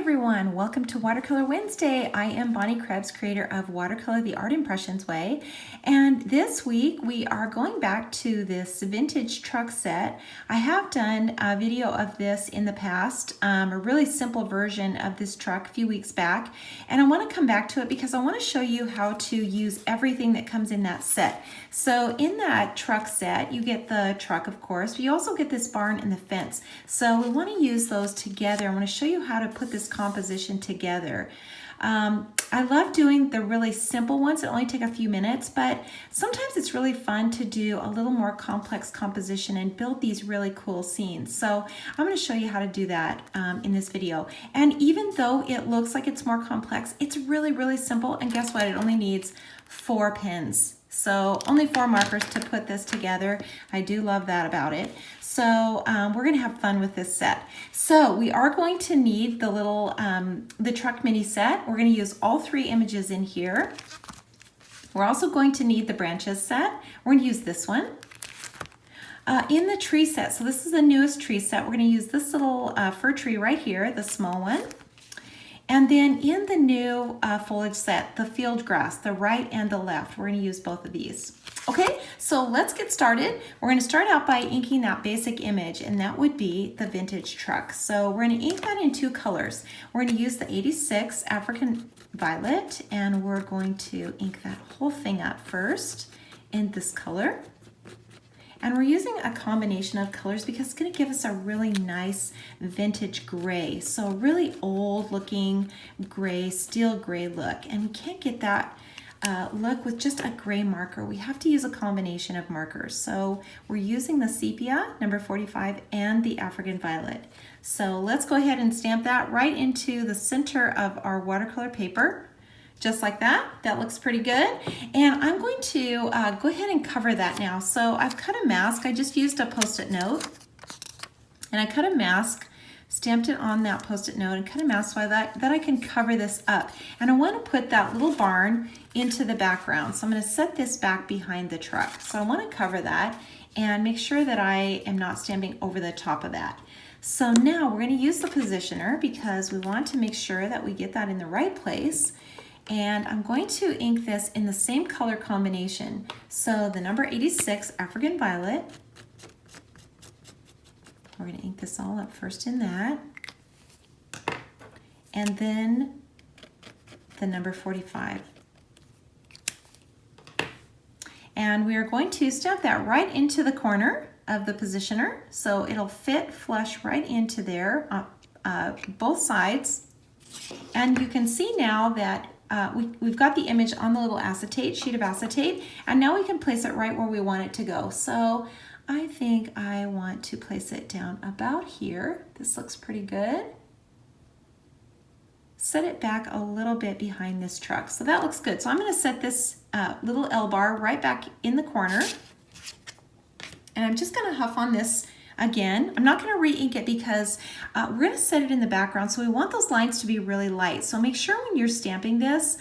everyone, welcome to Watercolor Wednesday. I am Bonnie Krebs, creator of Watercolor the Art Impressions Way, and this week we are going back to this vintage truck set. I have done a video of this in the past, a really simple version of this truck a few weeks back, and I want to come back to it because I want to show you how to use everything that comes in that set. So in that truck set, you get the truck, of course, but you also get this barn and the fence. So we want to use those together. I want to show you how to put this composition together. I love doing the really simple ones that only take a few minutes, but sometimes it's really fun to do a little more complex composition and build these really cool scenes. So I'm going to show you how to do that in this video. And even though it looks like it's more complex, it's really, really simple. And guess what? It only needs 4 pens. So only 4 markers to put this together. I do love that about it. So we're gonna have fun with this set. So we are going to need the little, the truck mini set. We're gonna use all 3 images in here. We're also going to need the branches set. We're gonna use this one. In the tree set, so this is the newest tree set, we're gonna use this little fir tree right here, the small one. And then in the new foliage set, the field grass, the right and the left, we're gonna use both of these. Okay, so let's get started. We're gonna start out by inking that basic image, and that would be the vintage truck. So we're gonna ink that in 2 colors. We're gonna use the 86 African Violet, and we're going to ink that whole thing up first in this color. And we're using a combination of colors because it's going to give us a really nice vintage gray. So a really old looking gray, steel gray look. And we can't get that look with just a gray marker. We have to use a combination of markers. So we're using the sepia, number 45, and the African Violet. So let's go ahead and stamp that right into the center of our watercolor paper. Just like that. That looks pretty good. And I'm going to go ahead and cover that now. So I've cut a mask. I just used a Post-it note. And I cut a mask, stamped it on that Post-it note, and cut a mask so that I can cover this up. And I want to put that little barn into the background. So I'm going to set this back behind the truck. So I want to cover that and make sure that I am not stamping over the top of that. So now we're going to use the positioner because we want to make sure that we get that in the right place. And I'm going to ink this in the same color combination. So the number 86 African Violet. We're going to ink this all up first in that. And then the number 45. And we are going to stamp that right into the corner of the positioner. So it'll fit flush right into there, both sides. And you can see now that we've got the image on the little acetate, sheet of acetate, and now we can place it right where we want it to go. So I think I want to place it down about here. This looks pretty good. Set it back a little bit behind this truck. So that looks good. So I'm going to set this little L bar right back in the corner. And I'm just going to huff on this again. I'm not going to re-ink it because we're going to set it in the background, so we want those lines to be really light. So make sure when you're stamping this,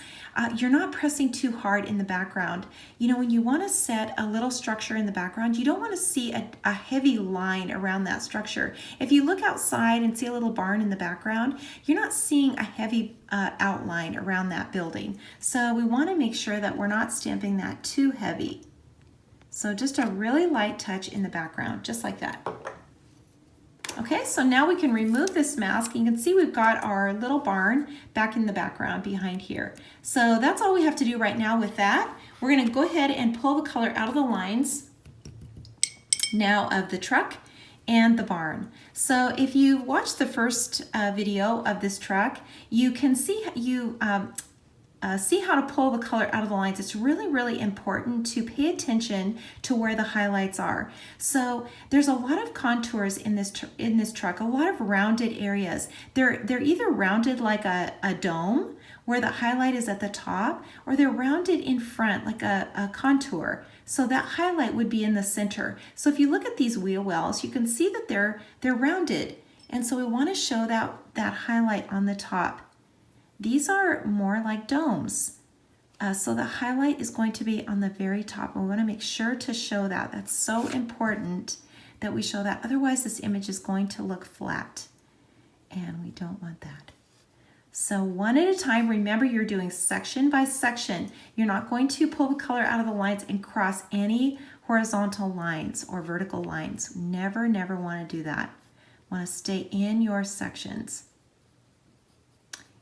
you're not pressing too hard in the background. You know, when you want to set a little structure in the background, you don't want to see a heavy line around that structure. If you look outside and see a little barn in the background, you're not seeing a heavy outline around that building. So we want to make sure that we're not stamping that too heavy. So just a really light touch in the background, just like that. Okay, so now we can remove this mask. You can see we've got our little barn back in the background behind here. So that's all we have to do right now with that. We're gonna go ahead and pull the color out of the lines now of the truck and the barn. So if you watched the first video of this truck, you can see see how to pull the color out of the lines. It's really, really important to pay attention to where the highlights are. So there's a lot of contours in this truck, a lot of rounded areas. They're either rounded like a dome, where the highlight is at the top, or they're rounded in front like a contour. So that highlight would be in the center. So if you look at these wheel wells, you can see that they're rounded. And so we want to show that highlight on the top. These are more like domes. So the highlight is going to be on the very top. And we want to make sure to show that. That's so important that we show that. Otherwise, this image is going to look flat. And we don't want that. So one at a time, remember you're doing section by section. You're not going to pull the color out of the lines and cross any horizontal lines or vertical lines. Never, never want to do that. Want to stay in your sections.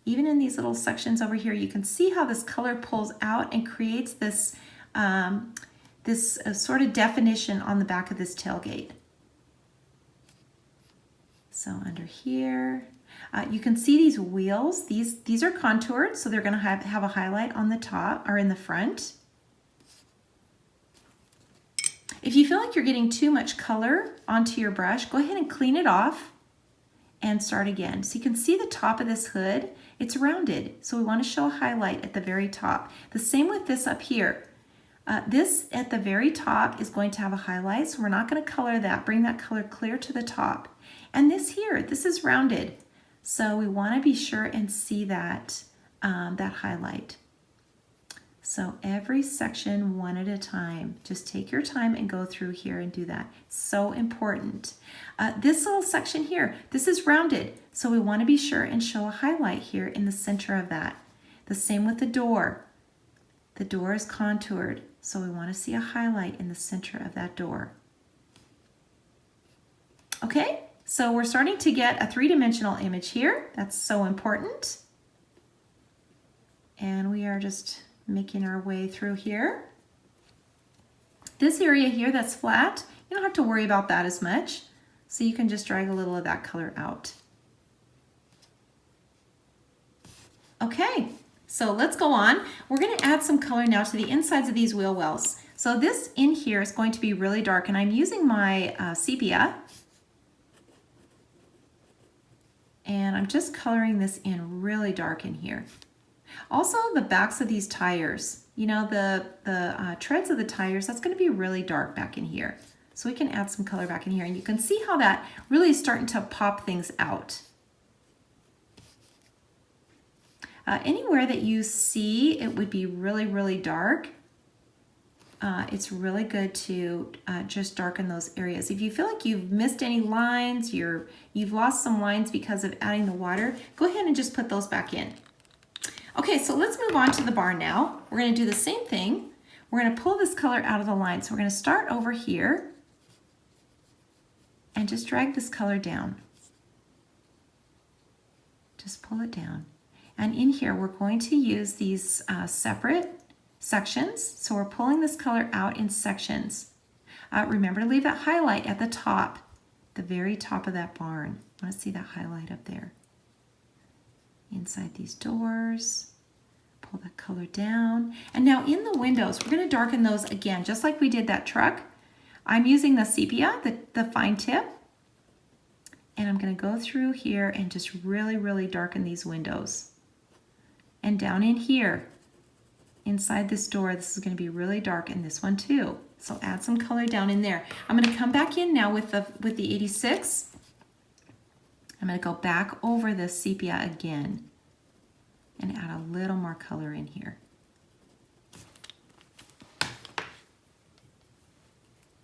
Even in these little sections over here, you can see how this color pulls out and creates this, sort of definition on the back of this tailgate. So under here, you can see these wheels. These are contoured, so they're going to have a highlight on the top or in the front. If you feel like you're getting too much color onto your brush, go ahead and clean it off and start again. So you can see the top of this hood, it's rounded. So we want to show a highlight at the very top. The same with this up here. This at the very top is going to have a highlight, so we're not going to color that. Bring that color clear to the top. And this here, this is rounded. So we want to be sure and see that, that highlight. So every section one at a time. Just take your time and go through here and do that. So important. This little section here, this is rounded. So we want to be sure and show a highlight here in the center of that. The same with the door. The door is contoured. So we want to see a highlight in the center of that door. Okay, so we're starting to get a three-dimensional image here. That's so important. And we are just making our way through here. This area here that's flat, you don't have to worry about that as much. So you can just drag a little of that color out. Okay, so let's go on. We're going to add some color now to the insides of these wheel wells. So this in here is going to be really dark, and I'm using my sepia. And I'm just coloring this in really dark in here. Also, the backs of these tires, you know, the treads of the tires, that's going to be really dark back in here. So we can add some color back in here, and you can see how that really is starting to pop things out. Anywhere that you see it would be really, really dark, it's really good to just darken those areas. If you feel like you've missed any lines, you've lost some lines because of adding the water, go ahead and just put those back in. Okay, so let's move on to the barn now. We're going to do the same thing. We're going to pull this color out of the line. So we're going to start over here and just drag this color down. Just pull it down. And in here, we're going to use these separate sections. So we're pulling this color out in sections. Remember to leave that highlight at the top, the very top of that barn. I want to see that highlight up there. Inside these doors, pull that color down. And now in the windows, we're going to darken those again, just like we did that truck. I'm using the sepia, the fine tip, and I'm going to go through here and just really, really darken these windows. And down in here, inside this door, this is going to be really dark, and this one too. So add some color down in there. I'm going to come back in now with the 86. I'm going to go back over the sepia again and add a little more color in here.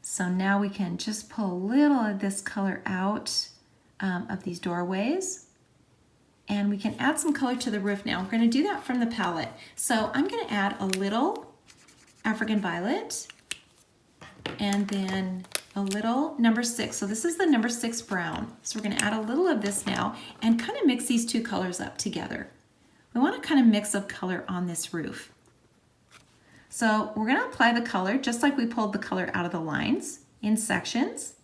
So now we can just pull a little of this color out of these doorways. And we can add some color to the roof now. We're going to do that from the palette. So I'm going to add a little African violet and then a little number 6. So this is the number 6 brown. So we're going to add a little of this now and kind of mix these two colors up together. We want to kind of mix up color on this roof. So we're going to apply the color just like we pulled the color out of the lines in sections.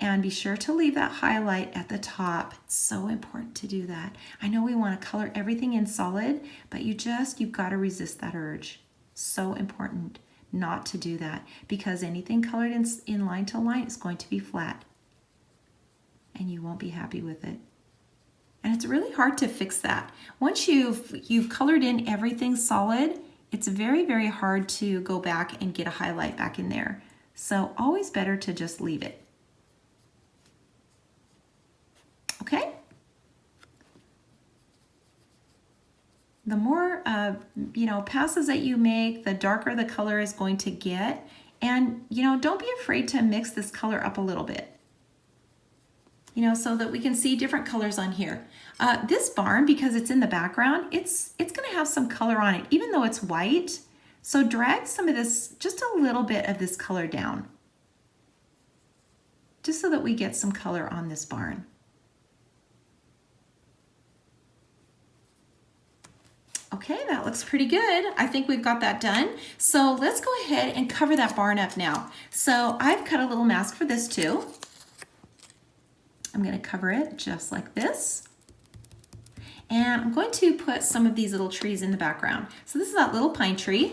And be sure to leave that highlight at the top. It's so important to do that. I know we want to color everything in solid, but you've got to resist that urge. So important not to do that, because anything colored in line to line is going to be flat and you won't be happy with it. And it's really hard to fix that. Once you've colored in everything solid, it's very, very hard to go back and get a highlight back in there. So always better to just leave it. Okay? The more passes that you make, the darker the color is going to get. And don't be afraid to mix this color up a little bit. you know, so that we can see different colors on here. This barn, because it's in the background, it's going to have some color on it, even though it's white. So drag some of this, just a little bit of this color down, just so that we get some color on this barn. Okay, that looks pretty good. I think we've got that done. So let's go ahead and cover that barn up now. So I've cut a little mask for this too. I'm going to cover it just like this. And I'm going to put some of these little trees in the background. So this is that little pine tree.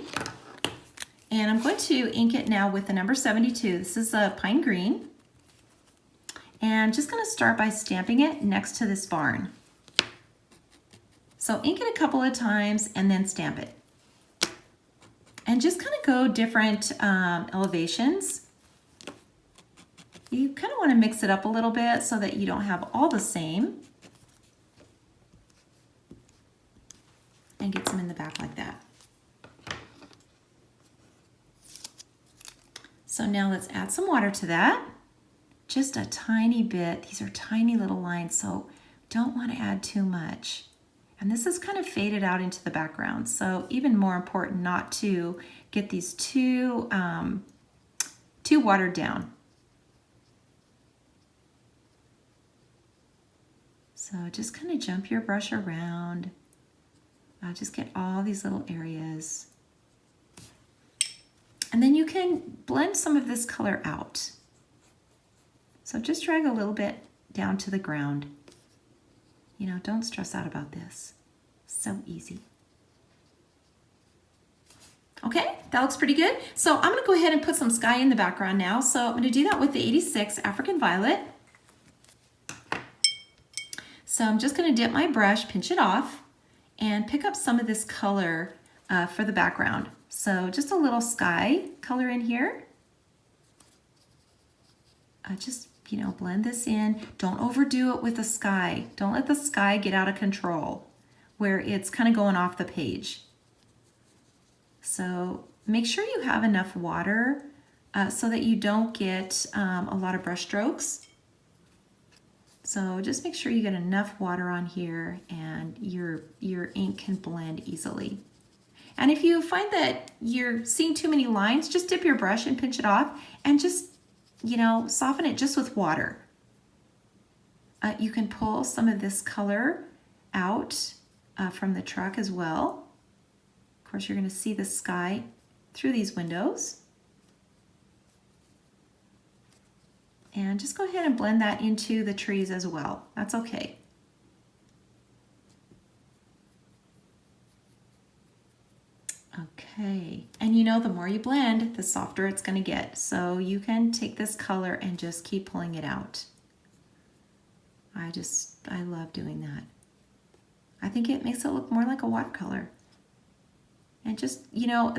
And I'm going to ink it now with the number 72. This is a pine green. And just going to start by stamping it next to this barn. So ink it a couple of times and then stamp it. And just kind of go different elevations. You kind of want to mix it up a little bit so that you don't have all the same. And get some in the back like that. So now let's add some water to that. Just a tiny bit. These are tiny little lines, so don't want to add too much. And this is kind of faded out into the background, so even more important not to get these too watered down. So just kind of jump your brush around. Just get all these little areas. And then you can blend some of this color out. So just drag a little bit down to the ground. You know, don't stress out about this. So easy. Okay, that looks pretty good. So I'm gonna go ahead and put some sky in the background now. So I'm gonna do that with the 86 African Violet. So I'm just gonna dip my brush, pinch it off, and pick up some of this color for the background. So just a little sky color in here. Just, you know, blend this in. Don't overdo it with the sky. Don't let the sky get out of control where it's kind of going off the page. So make sure you have enough water so that you don't get a lot of brush strokes. So just make sure you get enough water on here and your ink can blend easily. And if you find that you're seeing too many lines, just dip your brush and pinch it off and just, you know, soften it just with water. You can pull some of this color out from the truck as well. Of course, you're going to see the sky through these windows. And just go ahead and blend that into the trees as well. That's okay. Okay, and you know, the more you blend, the softer it's going to get. So you can take this color and just keep pulling it out. I love doing that. I think it makes it look more like a watercolor. And just, you know,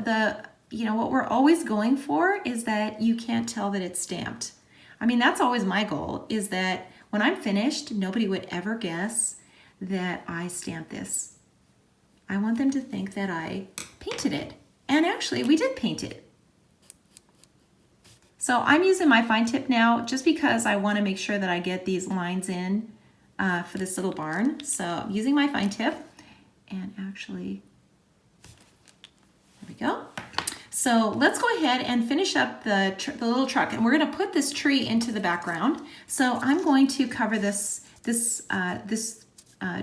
what we're always going for is that you can't tell that it's stamped. I mean, that's always my goal, is that when I'm finished, nobody would ever guess that I stamped this. I want them to think that I painted it. And actually, we did paint it. So I'm using my fine tip now just because I want to make sure that I get these lines in for this little barn. So I'm using my fine tip. And actually, there we go. So let's go ahead and finish up the little truck, and we're going to put this tree into the background. So I'm going to cover this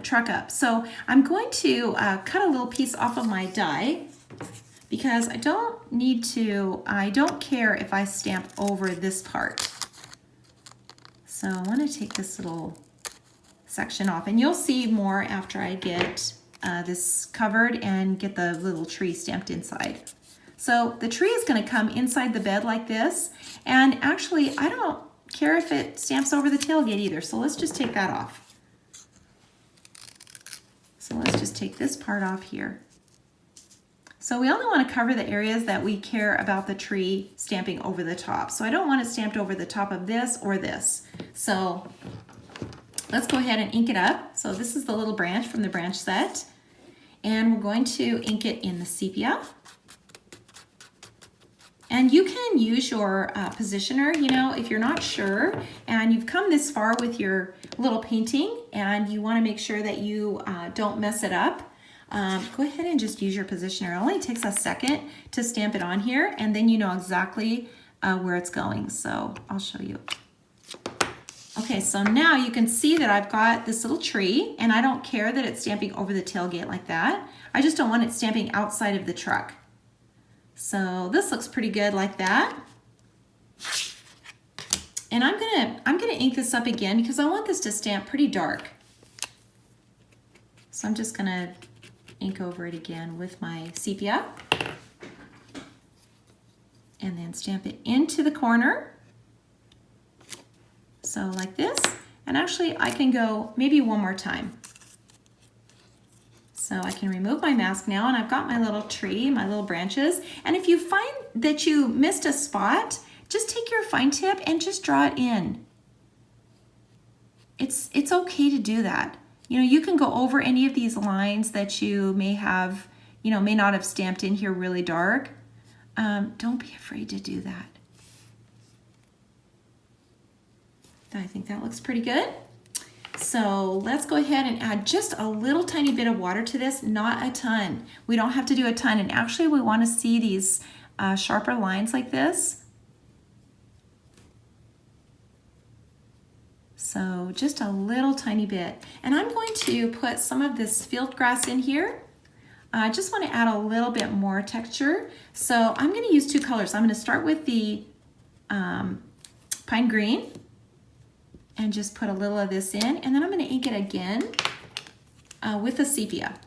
truck up. So I'm going to cut a little piece off of my die because I don't care if I stamp over this part. So I want to take this little section off, and you'll see more after I get this covered and get the little tree stamped inside. So the tree is going to come inside the bed like this, and actually I don't care if it stamps over the tailgate either, so let's just take that off. So let's just take this part off here. So we only want to cover the areas that we care about the tree stamping over the top. So I don't want it stamped over the top of this or this. So let's go ahead and ink it up. So this is the little branch from the branch set, and we're going to ink it in the sepia. And you can use your positioner, you know, if you're not sure and you've come this far with your little painting and you want to make sure that you don't mess it up, go ahead and just use your positioner. It only takes a second to stamp it on here, and then you know exactly where it's going. So I'll show you. Okay, so now you can see that I've got this little tree, and I don't care that it's stamping over the tailgate like that. I just don't want it stamping outside of the truck. So this looks pretty good like that. And I'm gonna ink this up again because I want this to stamp pretty dark. So I'm just gonna ink over it again with my sepia. And then stamp it into the corner. So like this. And actually I can go maybe one more time. So I can remove my mask now, and I've got my little tree, my little branches. And if you find that you missed a spot, just take your fine tip and just draw it in. It's okay to do that. You know, you can go over any of these lines that you may have, you know, may not have stamped in here really dark. Don't be afraid to do that. I think that looks pretty good. So let's go ahead and add just a little tiny bit of water to this, not a ton. We don't have to do a ton, and actually we want to see these sharper lines like this. So just a little tiny bit. And I'm going to put some of this field grass in here. I just want to add a little bit more texture. So I'm going to use two colors. I'm going to start with the pine green and just put a little of this in, and then I'm going to ink it again with the sepia.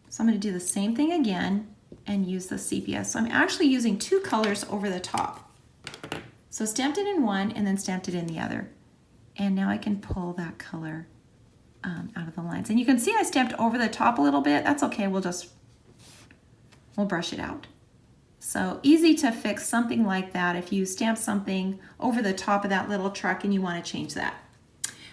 So I'm going to do the same thing again and use the sepia. So I'm actually using two colors over the top. So stamped it in one and then stamped it in the other. And now I can pull that color out of the lines. And you can see I stamped over the top a little bit. That's okay, we'll brush it out. So easy to fix something like that if you stamp something over the top of that little truck and you want to change that.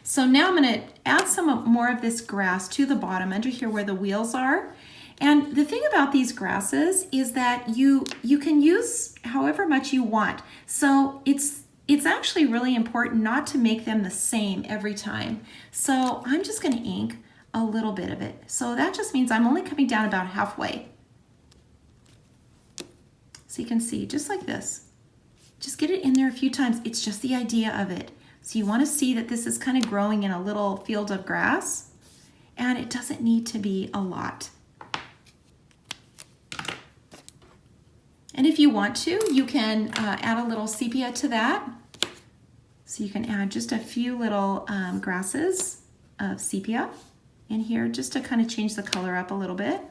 So now I'm going to add some more of this grass to the bottom under here where the wheels are. And the thing about these grasses is that you can use however much you want. So it's actually really important not to make them the same every time. So I'm just going to ink a little bit of it. So that just means I'm only coming down about halfway. So you can see, just like this. Just get it in there a few times. It's just the idea of it. So you want to see that this is kind of growing in a little field of grass, and it doesn't need to be a lot. And if you want to, you can add a little sepia to that. So you can add just a few little grasses of sepia in here just to kind of change the color up a little bit.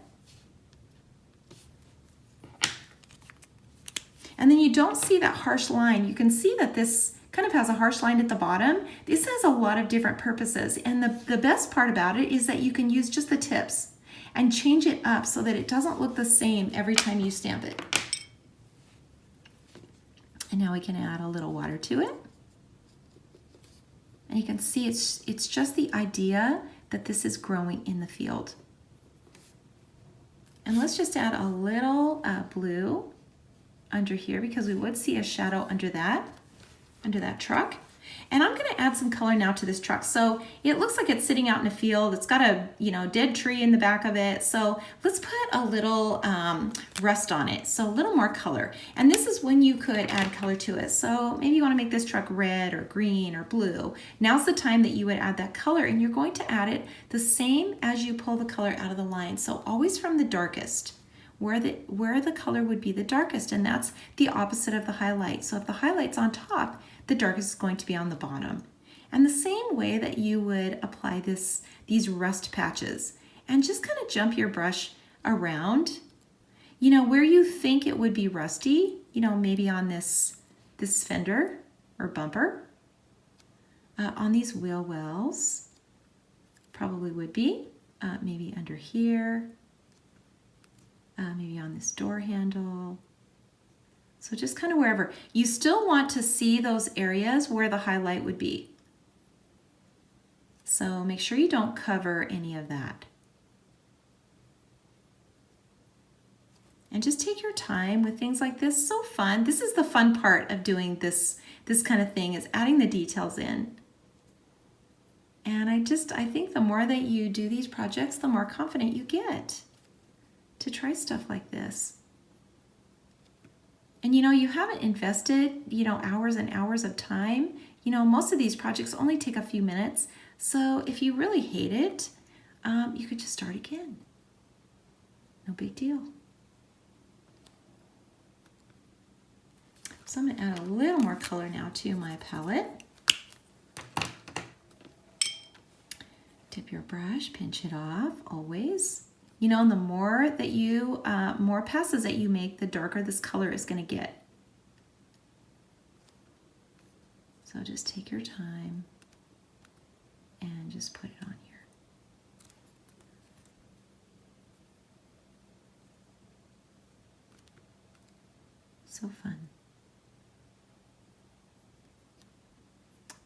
And then you don't see that harsh line. You can see that this kind of has a harsh line at the bottom. This has a lot of different purposes, and the best part about it is that you can use just the tips and change it up so that it doesn't look the same every time you stamp it. And now we can add a little water to it. And you can see it's just the idea that this is growing in the field. And let's just add a little blue under here because we would see a shadow under that truck. And I'm going to add some color now to this truck. So it looks like it's sitting out in a field. It's got a dead tree in the back of it. So let's put a little rust on it. So a little more color. And this is when you could add color to it. So maybe you want to make this truck red or green or blue. Now's the time that you would add that color, and you're going to add it the same as you pull the color out of the line. So always from the darkest, where the color would be the darkest, and that's the opposite of the highlight. So if the highlight's on top, the darkest is going to be on the bottom. And the same way that you would apply these rust patches, and just kind of jump your brush around, where you think it would be rusty, maybe on this fender or bumper, on these wheel wells, probably would be, maybe under here, maybe on this door handle. So just kind of wherever. You still want to see those areas where the highlight would be. So make sure you don't cover any of that. And And just take your time with things like this. So fun. This is the fun part of doing this kind of thing, is adding the details in. And I think the more that you do these projects, the more confident you get to try stuff like this. And you haven't invested, hours and hours of time. Most of these projects only take a few minutes. So if you really hate it, you could just start again. No big deal. So I'm going to add a little more color now to my palette. Dip your brush, pinch it off, always. And the more that more passes that you make, the darker this color is going to get. So just take your time and just put it on here. So fun.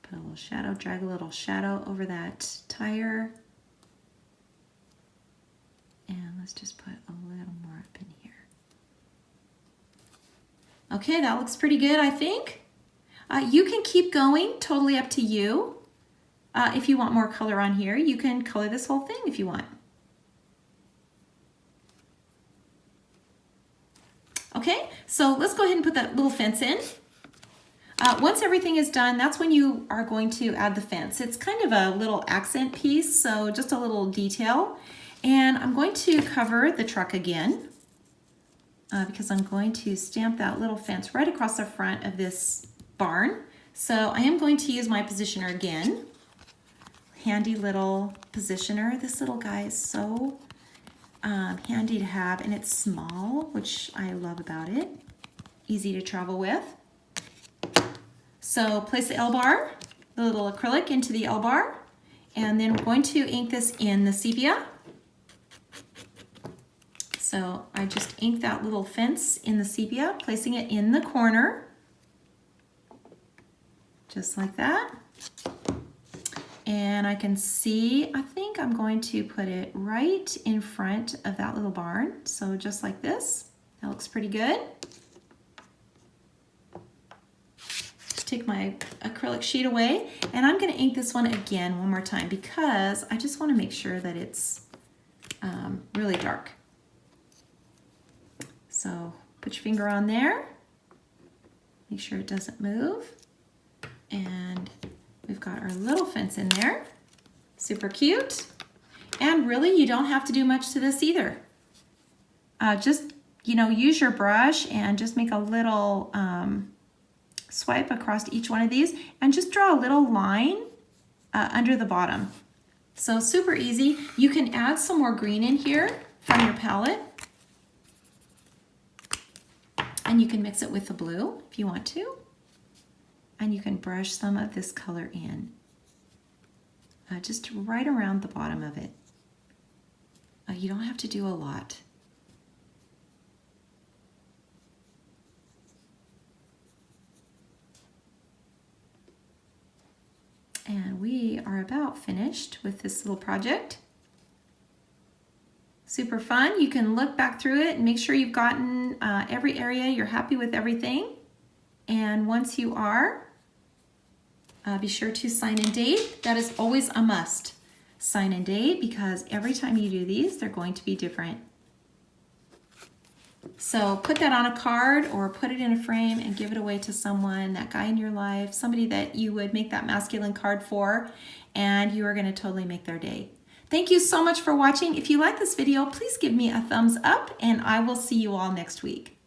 Put a little shadow, drag a little shadow over that tire. And let's just put a little more up in here. Okay, that looks pretty good, I think. You can keep going, totally up to you. If you want more color on here, you can color this whole thing if you want. Okay, so let's go ahead and put that little fence in. Once everything is done, that's when you are going to add the fence. It's kind of a little accent piece, so just a little detail. And I'm going to cover the truck again because I'm going to stamp that little fence right across the front of this barn. So I am going to use my positioner again. Handy little positioner. This little guy is so handy to have, and it's small, which I love about it. Easy to travel with. So place the L-bar, the little acrylic, into the L-bar, and then we're going to ink this in the sepia. So I just inked that little fence in the sepia, placing it in the corner, just like that. And I can see, I think I'm going to put it right in front of that little barn. So just like this, that looks pretty good. Just take my acrylic sheet away, and I'm gonna ink this one again one more time because I just wanna make sure that it's really dark. So put your finger on there, make sure it doesn't move. And we've got our little fence in there, super cute. And really, you don't have to do much to this either. Just, use your brush and just make a little swipe across each one of these and just draw a little line under the bottom. So super easy. You can add some more green in here from your palette. And you can mix it with the blue if you want to. And you can brush some of this color in. Just right around the bottom of it. You don't have to do a lot. And we are about finished with this little project. Super fun. You can look back through it and make sure you've gotten every area, you're happy with everything. And once you are, be sure to sign and date. That is always a must. Sign and date, because every time you do these, they're going to be different. So put that on a card or put it in a frame and give it away to someone, that guy in your life, somebody that you would make that masculine card for, and you are going to totally make their day. Thank you so much for watching. If you like this video, please give me a thumbs up, and I will see you all next week.